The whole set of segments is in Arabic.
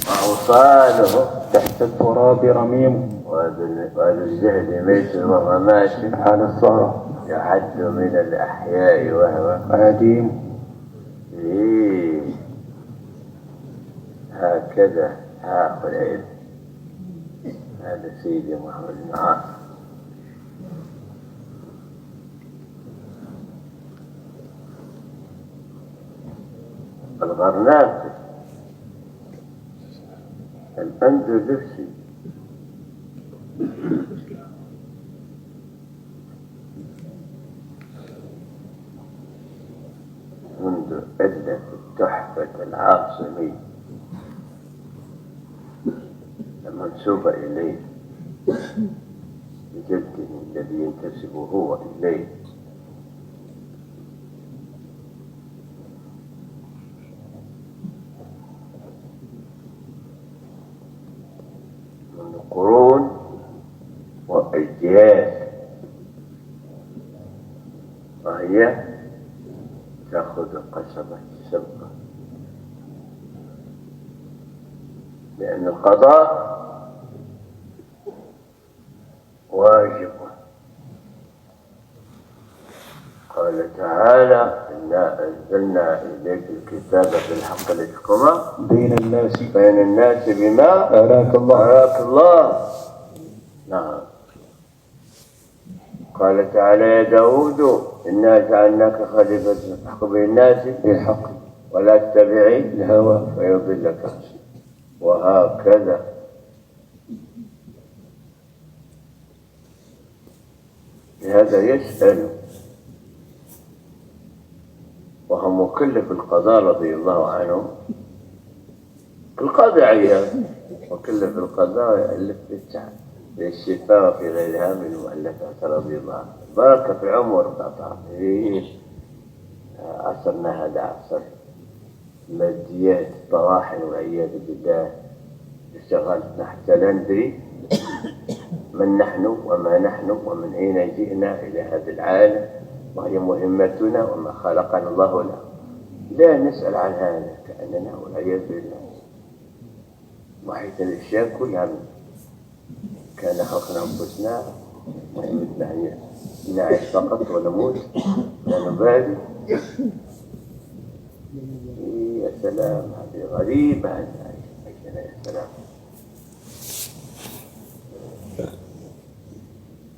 وأوصاله تحت التراب رميم، وأهل الجهل ميت والرمات حال الثرى يعد من الأحياء وهو عديم. إيه هكذا هاخذ العلم. هذا سيدي محمد بن عاصم. الغرناطي الأندلسي منذ أدلة التحفة العاصمي المنسوب إليه بجده الذي ينتسب هو إليه، من قرون وأجيال، وهي تأخذ قسمة السبقة، لأن القضاء واجب. قال تعالى إنا أنزلنا إليك الكتاب بالحق لتحكم بين الناس بما أراك الله. نعم. قال تعالى يا داود إنا جعلناك خليفة تحكم بين الناس بالحق ولا تتبع الهوى فيضلك. وهكذا لهذا يسأل وهو مكلف القضاء رضي الله عنه. القاضي عيان مكلف القضاء يألف للشفاء وفي غيرها من المؤلفات رضي الله عنه. بركة في عمر قطع. عصرنا هذا عصر ماديات طواحن والعياذ بالله، اشتغلنا حتى لا ندري من نحن وما نحن ومن أين جئنا إلى هذا العالم وهي مهمتنا وما خلقنا الله له. لا نسأل عن هذا كأننا والعياذ بالله محيط الأشياء كلها كان خلقنا أنفسنا مهمتنا نعيش فقط ونموت لا نبالي. يا سلام هذه غريبة عيشنا يا سلام.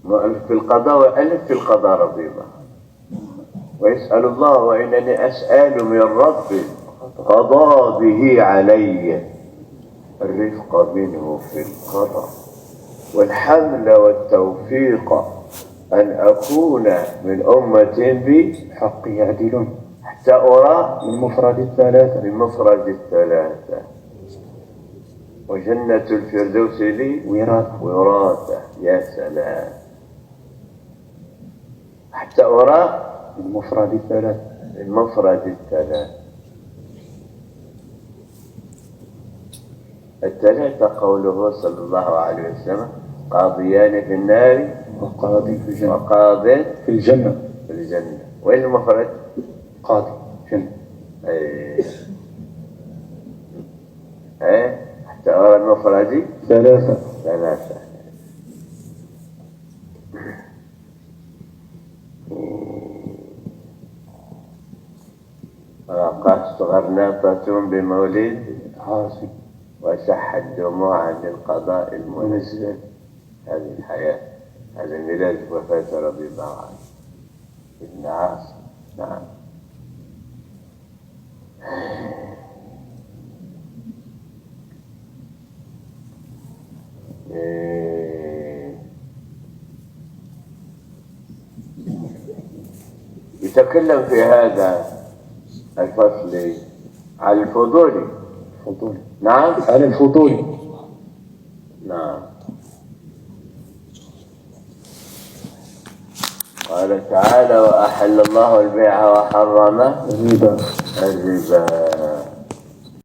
مؤلف في القضاء وألف في القضاء رضي الله ويسأل الله وإنني أسأل من ربي قضى به علي الرفق منه في القضاء والحمل والتوفيق أن أكون من أمة حق يعدلون حتى أرى من مفرد الثلاثة وجنة الفردوس لي وراثة. يا سلام. حتى أرى من مفرد الثلاثة. الثلاثة قوله صلى الله عليه وسلم قاضيان في النار وقاضي في الجنة. وين المفرد؟ قاضي جنة. حتى أرى المفرد ثلاثة. وقصت غرناطة بمولد عاصم وشحت دموعا للقضاء المنزل. هذه الحياة، هذا ميلاد وفاة رضي الله عنه ابن عاصم. نعم. يتكلم في هذا الفصل على الفضول. نعم على الفضول. نعم. قال تعالى وأحل الله البيع وحرم الربا.